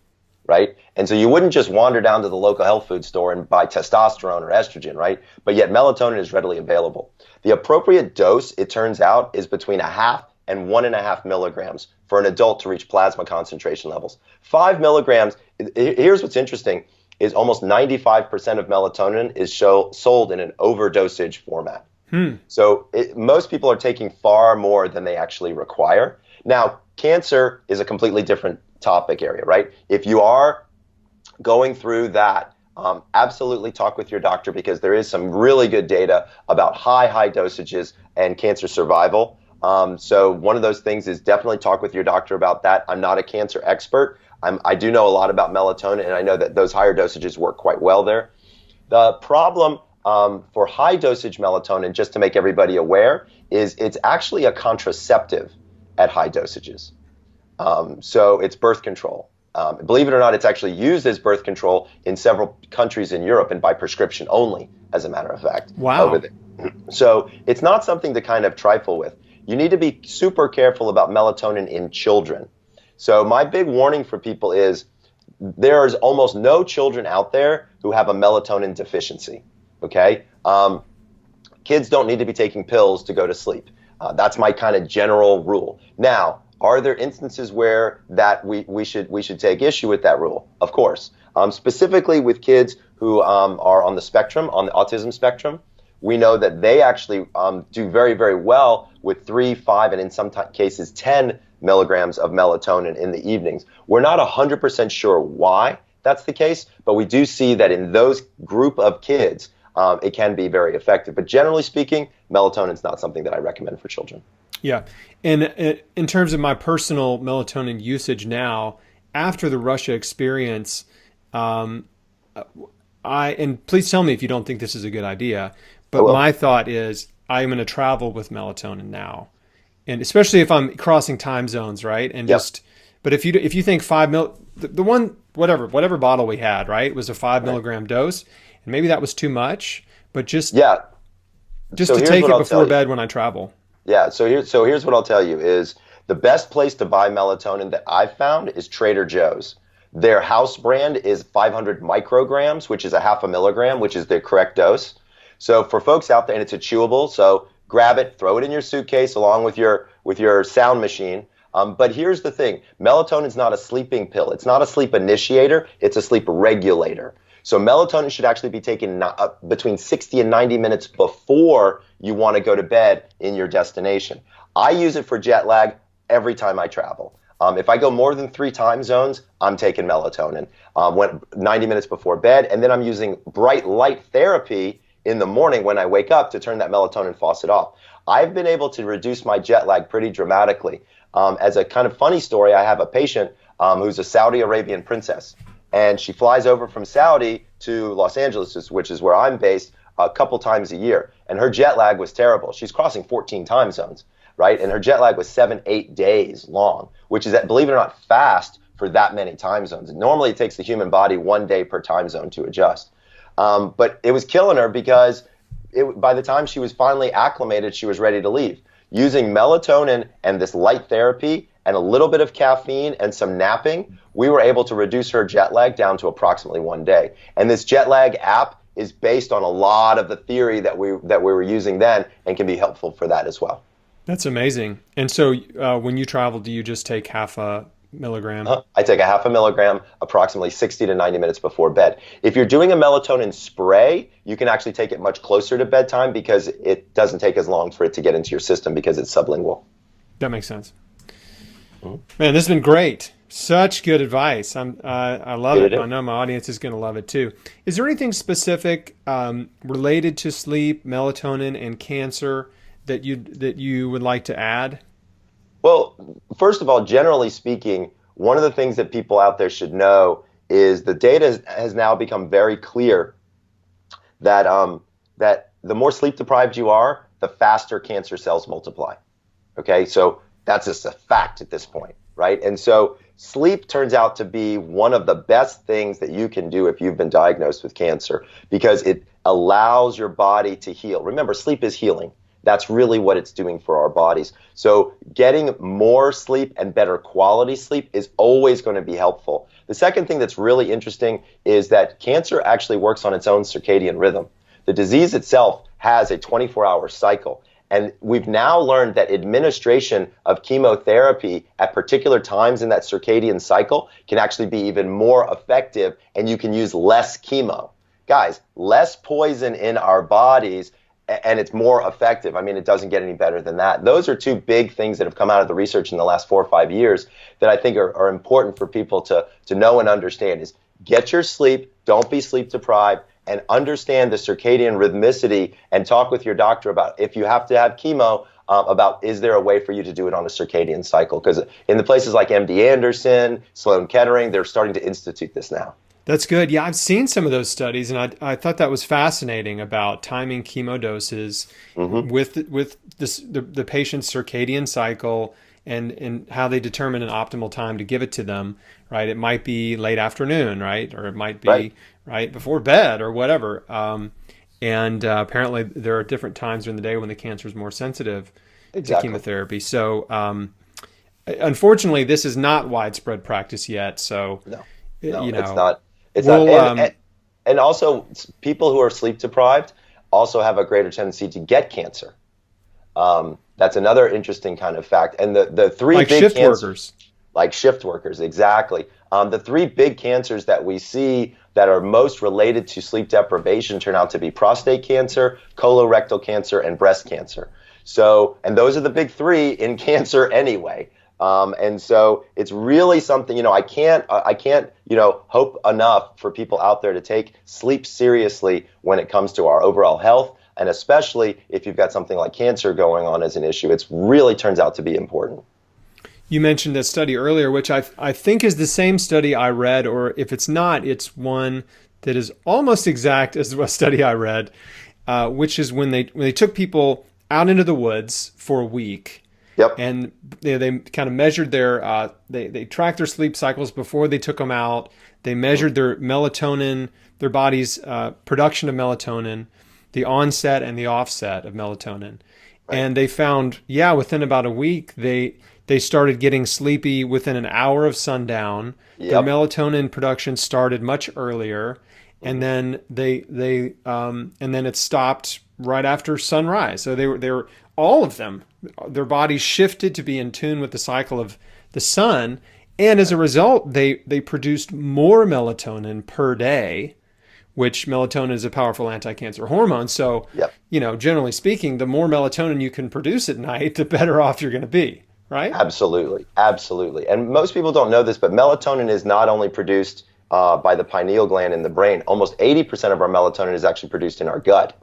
right? And so you wouldn't just wander down to the local health food store and buy testosterone or estrogen, right? But yet melatonin is readily available. The appropriate dose, it turns out, is between 0.5 and 1.5 milligrams for an adult to reach plasma concentration levels. 5 milligrams, here's what's interesting, is almost 95% of melatonin is sold in an overdosage format. So most people are taking far more than they actually require. Now, cancer is a completely different topic area, right? If you are going through that, absolutely talk with your doctor, because there is some really good data about high dosages and cancer survival. So one of those things is definitely talk with your doctor about that. I'm not a cancer expert. I do know a lot about melatonin, and I know that those higher dosages work quite well there. The problem for high dosage melatonin, just to make everybody aware, is it's actually a contraceptive at high dosages. So it's birth control. Believe it or not, it's actually used as birth control in several countries in Europe, and by prescription only, as a matter of fact. Wow. Over there. So it's not something to kind of trifle with. You need to be super careful about melatonin in children. So my big warning for people is there is almost no children out there who have a melatonin deficiency. Okay? Kids don't need to be taking pills to go to sleep. That's my kind of general rule. Now, are there instances where that we should take issue with that rule? Of course. Specifically with kids who are on the spectrum, on the autism spectrum, we know that they actually do very, very well with 3, 5, and in some cases 10 milligrams of melatonin in the evenings. We're not 100% sure why that's the case, but we do see that in those group of kids, it can be very effective. But generally speaking, melatonin is not something that I recommend for children. Yeah. And in terms of my personal melatonin usage now, after the Russia experience, and please tell me if you don't think this is a good idea, but my thought is I'm going to travel with melatonin now. And especially if I'm crossing time zones, right? And but if you think the one, whatever bottle we had, right, was a 5 milligram dose, and maybe that was too much, but just to take it before bed when I travel. Yeah. So here's what I'll tell you is the best place to buy melatonin that I've found is Trader Joe's. Their house brand is 500 micrograms, which is 0.5 milligram, which is the correct dose. So for folks out there, and it's a chewable, so grab it, throw it in your suitcase along with your sound machine. But here's the thing. Melatonin is not a sleeping pill. It's not a sleep initiator. It's a sleep regulator. So melatonin should actually be taken between 60 and 90 minutes before you want to go to bed in your destination. I use it for jet lag every time I travel. If I go more than 3 time zones, I'm taking melatonin. When 90 minutes before bed, and then I'm using bright light therapy in the morning when I wake up to turn that melatonin faucet off. I've been able to reduce my jet lag pretty dramatically. As a kind of funny story, I have a patient who's a Saudi Arabian princess, and she flies over from Saudi to Los Angeles, which is where I'm based, a couple times a year. And her jet lag was terrible. She's crossing 14 time zones, right? And her jet lag was 7-8 days long, which is, believe it or not, fast for that many time zones. Normally, it takes the human body 1 day per time zone to adjust. But it was killing her because by the time she was finally acclimated, she was ready to leave. Using melatonin and this light therapy and a little bit of caffeine and some napping, we were able to reduce her jet lag down to approximately 1 day. And this jet lag app is based on a lot of the theory that we were using then, and can be helpful for that as well. That's amazing. And so when you travel, do you just take half a milligram? I take a half a milligram approximately 60 to 90 minutes before bed. If you're doing a melatonin spray, you can actually take it much closer to bedtime because it doesn't take as long for it to get into your system because it's sublingual. That makes sense. Man, this has been great. Such good advice. I love it. I know my audience is going to love it too. Is there anything specific related to sleep, melatonin, and cancer that you would like to add? Well, first of all, generally speaking, one of the things that people out there should know is the data has now become very clear that that the more sleep deprived you are, the faster cancer cells multiply. Okay, so that's just a fact at this point, right? And so sleep turns out to be one of the best things that you can do if you've been diagnosed with cancer, because it allows your body to heal. Remember, sleep is healing. That's really what it's doing for our bodies. So getting more sleep and better quality sleep is always going to be helpful. The second thing that's really interesting is that cancer actually works on its own circadian rhythm. The disease itself has a 24-hour cycle. And we've now learned that administration of chemotherapy at particular times in that circadian cycle can actually be even more effective, and you can use less chemo. Guys, less poison in our bodies, and it's more effective. I mean, it doesn't get any better than that. Those are two big things that have come out of the research in the last 4 or 5 years that I think are important for people to know and understand is get your sleep, don't be sleep deprived, and understand the circadian rhythmicity, and talk with your doctor about if you have to have chemo, about is there a way for you to do it on a circadian cycle? Because in the places like MD Anderson, Sloan Kettering, they're starting to institute this now. That's good. Yeah, I've seen some of those studies, and I thought that was fascinating about timing chemo doses with the patient's circadian cycle and how they determine an optimal time to give it to them, right? It might be late afternoon, right? Or it might be right before bed or whatever. And apparently there are different times during the day when the cancer is more sensitive to chemotherapy. So unfortunately, this is not widespread practice yet. So, no, you know, it's not. It's not. And also, people who are sleep deprived also have a greater tendency to get cancer. That's another interesting kind of fact. And the three like big shift cancers, workers. Like shift workers, exactly. The three big cancers that we see that are most related to sleep deprivation turn out to be prostate cancer, colorectal cancer, and breast cancer. So, and those are the big three in cancer anyway. And so it's really something, I can't, hope enough for people out there to take sleep seriously when it comes to our overall health. And especially if you've got something like cancer going on as an issue, it really turns out to be important. You mentioned a study earlier, which I think is the same study I read, or if it's not, it's one that is almost exact as a study I read, which is when they took people out into the woods for a week. Yep. And they kind of measured their, they tracked their sleep cycles before they took them out. They measured their melatonin, their body's production of melatonin, the onset and the offset of melatonin. Right. And they found, within about a week, they started getting sleepy within an hour of sundown. Yep. Their melatonin production started much earlier, and then and then it stopped right after sunrise. So they were all of them, their bodies shifted to be in tune with the cycle of the sun, and as a result, they produced more melatonin per day, which melatonin is a powerful anti-cancer hormone. So, generally speaking, the more melatonin you can produce at night, the better off you're going to be. right? Absolutely, absolutely. And most people don't know this, but melatonin is not only produced by the pineal gland in the brain. Almost 80% of our melatonin is actually produced in our gut.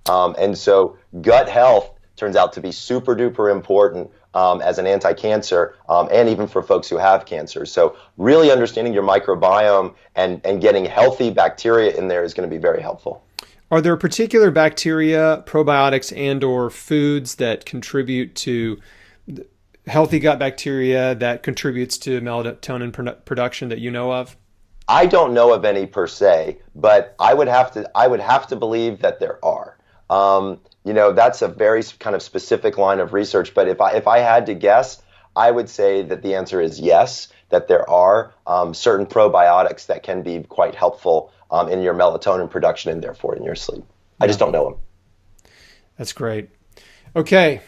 And so gut health turns out to be super duper important as an anti-cancer and even for folks who have cancer. So really understanding your microbiome and getting healthy bacteria in there is going to be very helpful. Are there particular bacteria, probiotics, and or foods that contribute to healthy gut bacteria that contributes to melatonin production that you know of? I don't know of any per se, but I would have to believe that there are. That's a very kind of specific line of research. But if I had to guess, I would say that the answer is yes, that there are certain probiotics that can be quite helpful in your melatonin production and therefore in your sleep. I just don't know them. That's great. Okay,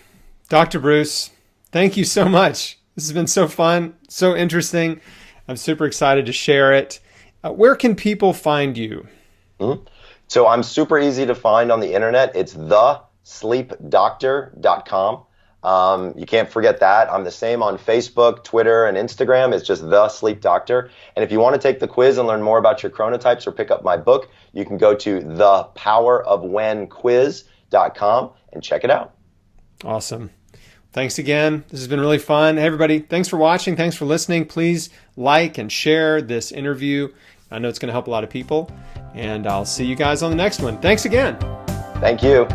Dr. Breus, thank you so much. This has been so fun, so interesting. I'm super excited to share it. Where can people find you? Mm-hmm. So I'm super easy to find on the internet. It's thesleepdoctor.com. You can't forget that. I'm the same on Facebook, Twitter, and Instagram. It's just The Sleep Doctor. And if you want to take the quiz and learn more about your chronotypes or pick up my book, you can go to thepowerofwhenquiz.com and check it out. Awesome. Thanks again. This has been really fun. Hey, everybody, thanks for watching. Thanks for listening. Please like and share this interview. I know it's going to help a lot of people. And I'll see you guys on the next one. Thanks again. Thank you.